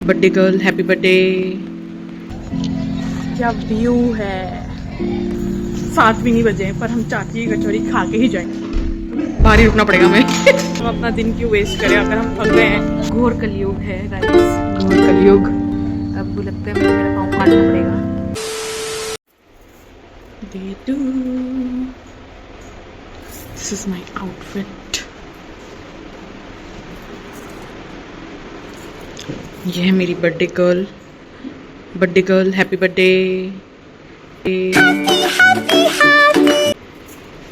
Birthday girl, happy birthday. क्या view है। 7 भी नहीं बजे हैं, पर हम चाची की कचौरी खा के ही जाएंगे। बाहर ही रुकना पड़ेगा हमें। हम अपना दिन क्यों वेस्ट करें अगर हम थक गए हैं। घोर कलयुग है गाइस, घोर कलयुग। अब लगता है मुझे मेरा पाँव काटना पड़ेगा। Day 2. This is my outfit. ये है मेरी बर्थडे गर्ल, हैप्पी बर्थडे।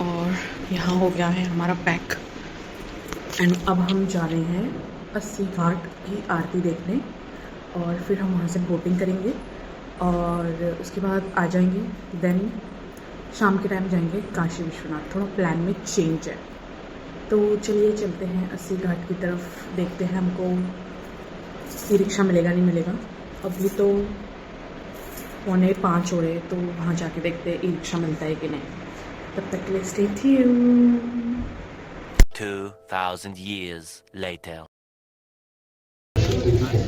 और यहाँ हो गया है हमारा पैक एंड अब हम जा रहे हैं 80 घाट की आरती देखने और फिर हम वहाँ से बोटिंग करेंगे और उसके बाद आ जाएंगे। देन शाम के टाइम जाएंगे काशी विश्वनाथ। थोड़ा प्लान में चेंज है, तो चलिए चलते हैं 80 घाट की तरफ। देखते हैं हमको ई रिक्शा मिलेगा नहीं मिलेगा। अभी तो 4:45 हो रहे हैं, तो वहाँ जाके देखते हैं ई रिक्शा मिलता है कि नहीं। तब तक के लिए stay tuned. 2000 years later.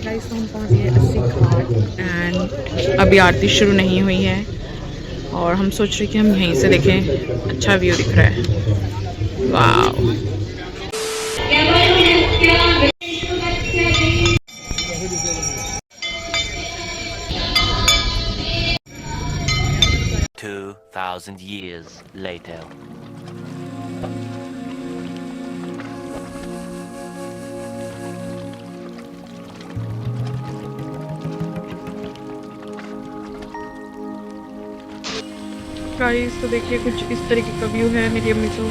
Guys तो हम पहुँच गए 80 घाट एंड अभी आरती शुरू नहीं हुई है और हम सोच रहे कि हम यहीं से देखें। अच्छा व्यू दिख रहा है। वाह। Two 2000 years later. गाइस तो देखिए कुछ इस तरीके का व्यू है। मेरी अम्मी तो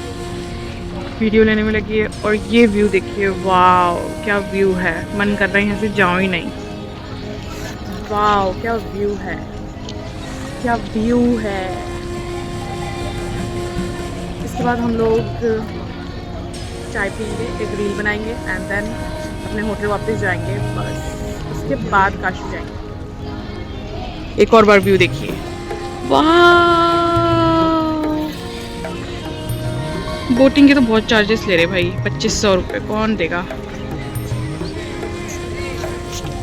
वीडियो लेने में लगी है और ये व्यू देखिए। वाह क्या व्यू है, मन कर रहा है यहाँ से जाऊँ ही नहीं। वाह क्या व्यू है, क्या व्यू है। इसके बाद हम लोग चाय पीएंगे, एक रील बनाएंगे एंड देन अपने होटल वापस जाएंगे। बस उसके बाद काशी जाएंगे। एक और बार व्यू देखिए। वाह बोटिंग के तो बहुत चार्जेस ले रहे भाई, 2500 रुपये कौन देगा।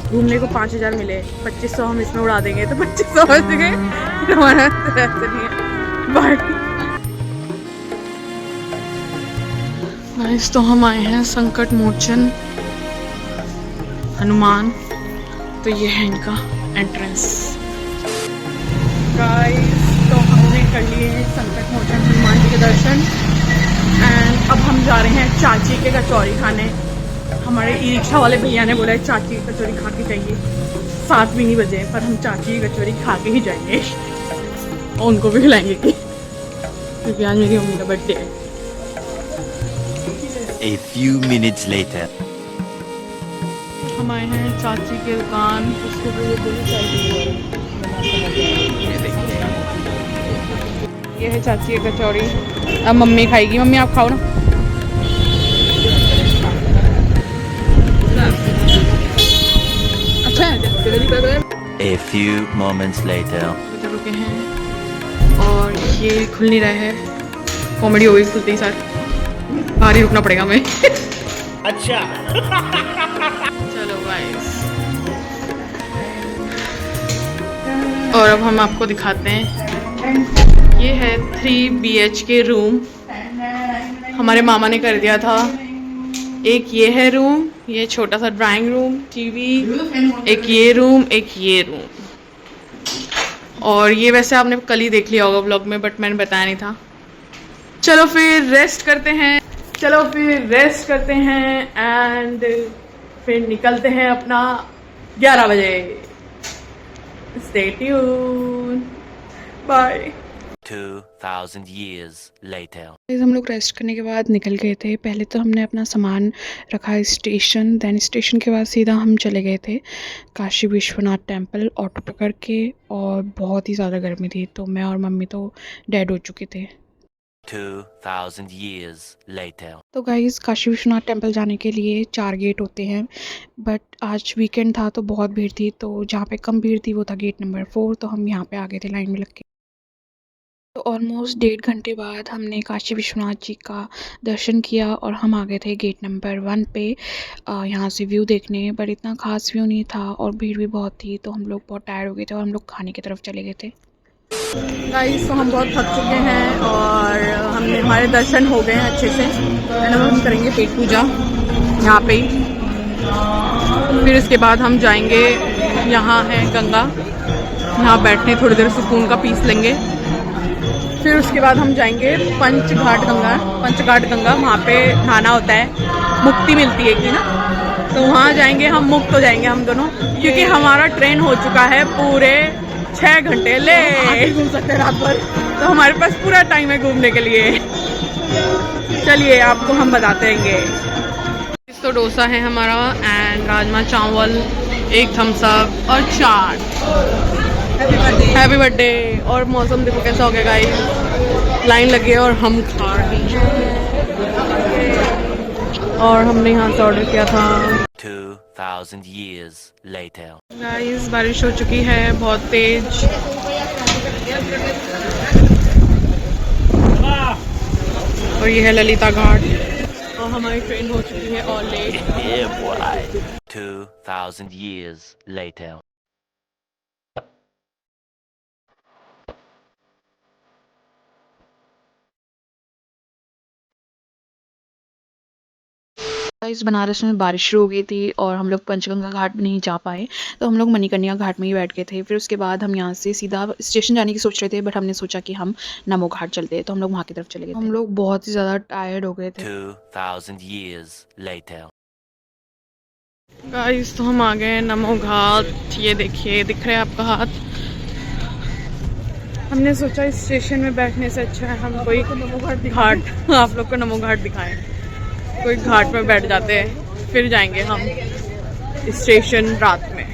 घूमने को 5000 मिले, 2500 हम इसमें उड़ा देंगे तो 2500 बच गए। हमारा तो ऐसा नहीं है। बाय गाइस, तो हम आए हैं संकट मोचन हनुमान। तो ये है इनका एंट्रेंस। गाइस तो हमने कर लिए संकट मोचन हनुमान जी के दर्शन एंड अब हम जा रहे हैं चाची के कचौरी खाने। हमारे ई रिक्शा वाले भैया ने बोला है चाची की कचौरी खा के जाइए। 7 भी नहीं बजे पर हम चाची की कचौरी खा के ही जाएंगे और उनको भी खिलाएंगे क्योंकि आज मेरी मम्मी का बर्थडे है। A few minutes later. हम आए हैं चाची की दुकान, उसको ये है चाची की कचौरी। अब मम्मी खाएगी। मम्मी आप खाओ ना। अच्छा है। A few moments later. इधर रुके हैं और ये खुल नहीं रहा है। कॉमेडी हो गई खुलते ही साथ। बाहर ही रुकना पड़ेगा हमें। अच्छा। चलो गाइस, और अब हम आपको दिखाते हैं। ये है 3 BHK रूम, हमारे मामा ने कर दिया था। एक ये है रूम, ये छोटा सा ड्राइंग रूम, टीवी, एक ये रूम, एक ये रूम। और ये वैसे आपने कल ही देख लिया होगा व्लॉग में, बट मैंने बताया नहीं था। चलो फिर रेस्ट करते हैं एंड फिर निकलते हैं अपना 11 बजे। Stay tune, bye. 2000 years later. हम लोग रेस्ट करने के बाद निकल गए थे। पहले तो हमने अपना सामान रखा स्टेशन, देन स्टेशन के बाद सीधा हम चले गए थे काशी विश्वनाथ टेम्पल ऑटो पकड़ के। और बहुत ही ज़्यादा गर्मी थी तो मैं और मम्मी तो डेड हो चुके थे। 2000 years later. तो गाइज़ काशी विश्वनाथ टेम्पल जाने के लिए 4 गेट होते हैं, बट आज वीकेंड था तो बहुत भीड़ थी। तो जहाँ पे कम भीड़ थी वो था गेट नंबर 4। तो हम यहाँ पे आ गए थे लाइन में लग के। तो ऑलमोस्ट 1.5 घंटे बाद हमने काशी विश्वनाथ जी का दर्शन किया और हम आ गए थे गेट नंबर 1 पे यहाँ से व्यू देखने। पर इतना खास व्यू नहीं था और भीड़ भी बहुत थी, तो हम लोग बहुत टायर्ड हो गए थे और हम लोग खाने की तरफ चले गए थे। गाइस, तो हम बहुत थक चुके हैं और हमारे दर्शन हो गए हैं अच्छे से। एंड अब हम करेंगे पेट पूजा यहाँ पे ही। फिर इसके बाद हम जाएंगे, यहाँ है गंगा, यहाँ बैठने थोड़ी देर सुकून का पीस लेंगे। फिर उसके बाद हम जाएंगे पंचघाट गंगा, वहाँ पे नहाना होता है, मुक्ति मिलती है कि ना, तो वहाँ जाएंगे हम, मुक्त हो जाएंगे हम दोनों, क्योंकि हमारा ट्रेन हो चुका है पूरे 6 घंटे ले घूम सकते हैं रात भर, तो हमारे पास पूरा टाइम है घूमने के लिए। चलिए आपको हम बताते हैं। तो डोसा है हमारा एंड राजमा चावल, एक थम्स अप और चाट। Happy birthday. और मौसम देखो कैसा हो गया गाइस, लाइन लगी है और हम खा रहे हैं। और हमने यहाँ से ऑर्डर किया था। 2000 years later. गाइस, बारिश हो चुकी है बहुत तेज। और ये है ललिता घाट और हमारी ट्रेन हो चुकी है और late. Yeah, boy. 2000 years later. इस बनारस में बारिश शुरू हो गई थी और हम लोग पंचगंगा घाट भी नहीं जा पाए, तो हम लोग मणिकर्णिका घाट में ही बैठ गए थे। फिर उसके बाद हम यहाँ से सीधा स्टेशन जाने की सोच रहे थे, बट हमने सोचा कि हम नमो घाट चलते हैं, तो हम लोग वहाँ की तरफ चले गए। हम लोग बहुत ही ज़्यादा टायर्ड हो गए थे। 2000 years later. गाइस, तो हम आ गए नमो घाट। ये देखिए, दिख रहा है आपका हाथ। हमने सोचा इस स्टेशन में बैठने से अच्छा है हम कोई घाट आप लोग को नमो घाट दिखाएं। कोई घाट में बैठ जाते हैं, फिर जाएंगे हम स्टेशन रात में।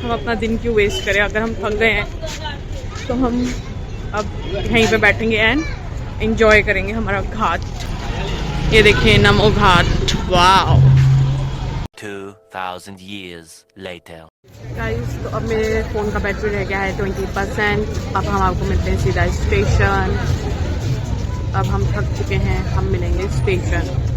हम अपना दिन क्यों वेस्ट करें, अगर हम थक गए हैं तो हम अब यहीं पे बैठेंगे एंड एंजॉय करेंगे हमारा घाट। ये देखिए Namo Ghat, wow. 2000 years later. Guys, तो अब मेरे फ़ोन का बैटरी रह गया है 20%। अब हम आपको मिलते हैं सीधा स्टेशन। अब हम थक चुके हैं, हम मिलेंगे स्टेशन।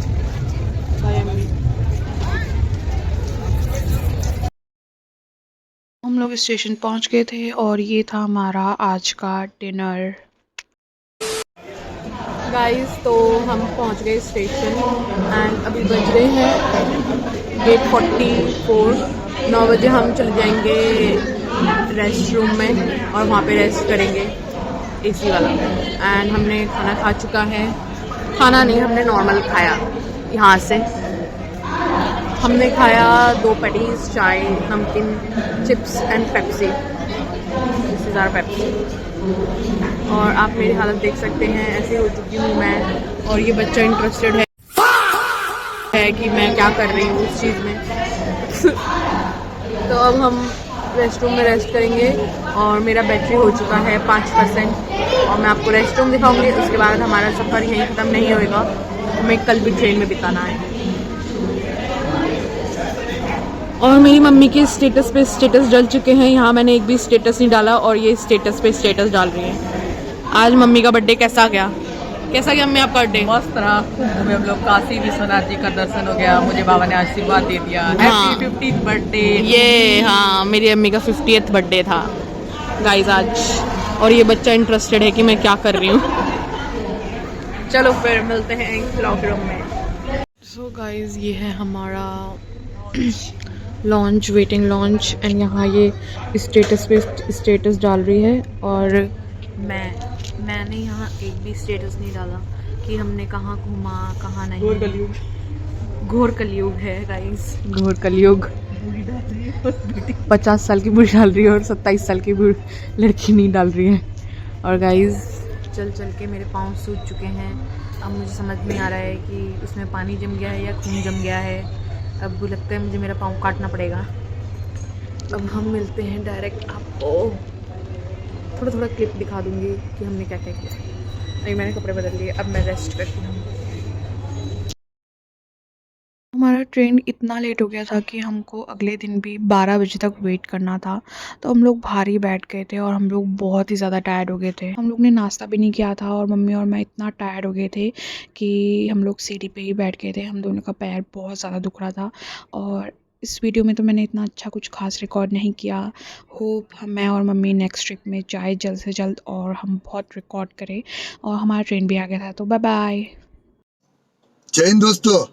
हम लोग स्टेशन पहुंच गए थे और ये था हमारा आज का डिनर। गाइस, तो हम पहुंच गए स्टेशन एंड अभी बज रहे हैं 8:44। 9 बजे हम चले जाएंगे रेस्ट रूम में और वहाँ पे रेस्ट करेंगे, एसी वाला। एंड हमने खाना खा चुका है, खाना नहीं, हमने नॉर्मल खाया यहाँ से। हमने खाया 2 पैटीज, चाय, नमकीन, chips and Pepsi. This is our Pepsi. और आप मेरी हालत देख सकते हैं, ऐसे हो चुकी हूँ मैं। और ये बच्चा इंटरेस्टेड है कि मैं क्या कर रही हूँ उस चीज़ में। तो अब हम रेस्ट रूम में रेस्ट करेंगे और मेरा बैटरी हो चुका है 5%। और मैं आपको रेस्ट रूम दिखाऊंगी, उसके बाद हमारा सफ़र यहीं ख़त्म नहीं होएगा, हमें कल भी ट्रेन में बिताना है। और मेरी मम्मी के स्टेटस पे स्टेटस डल चुके हैं। यहाँ मैंने एक भी स्टेटस नहीं डाला और ये स्टेटस पे स्टेटस डाल रही हैं। आज मम्मी का बर्थडे कैसा गया मम्मी आपका बर्थडे? मस्त रहा, खूब घूमे हम लोग। काशी विश्वनाथ जी का दर्शन हो गया, मुझे बाबा ने आशीर्वाद दे दिया। हाँ। Happy 50th birthday. ये हाँ, मेरी अम्मी का 50th बर्थडे था गाइज आज। और ये बच्चा इंटरेस्टेड है कि मैं क्या कर रही हूँ। चलो फिर मिलते हैं लॉक रूम में। सो गाइज, ये है हमारा लॉन्च, वेटिंग लॉन्च। एंड यहाँ ये स्टेटस पे स्टेटस डाल रही है और मैंने यहाँ एक भी स्टेटस नहीं डाला कि हमने कहाँ घूमा कहाँ नहीं। घोर कलयुग है गाइस, घोर कलयुग। 50 साल की बूढ़ी डाल रही है और 27 साल की लड़की नहीं डाल रही है। और गाइस, चल चल के मेरे पाँव सूज चुके हैं। अब मुझे समझ नहीं आ रहा है कि उसमें पानी जम गया है या खून जम गया है। अब लगता है मुझे मेरा पाँव काटना पड़ेगा। अब हम मिलते हैं डायरेक्ट, आपको थोड़ा थोड़ा क्लिप दिखा दूंगी कि हमने क्या क्या किया। नहीं, मैंने कपड़े बदल लिए, अब मैं रेस्ट करती हूँ। हमारा ट्रेन इतना लेट हो गया था कि हमको अगले दिन भी 12 बजे तक वेट करना था। तो हम लोग भारी बैठ गए थे और हम लोग बहुत ही ज़्यादा टायर्ड हो गए थे। हम लोग ने नाश्ता भी नहीं किया था और मम्मी और मैं इतना टायर्ड हो गए थे कि हम लोग सीढ़ी पे ही बैठ गए थे। हम दोनों का पैर बहुत ज़्यादा दुख रहा था और इस वीडियो में तो मैंने इतना अच्छा कुछ खास रिकॉर्ड नहीं किया। होप मैं और मम्मी नेक्स्ट ट्रिप में जाए जल्द से जल्द और हम बहुत रिकॉर्ड करें। और हमारा ट्रेन भी आ गया था, तो बाय बाय। जय हिंद दोस्तों।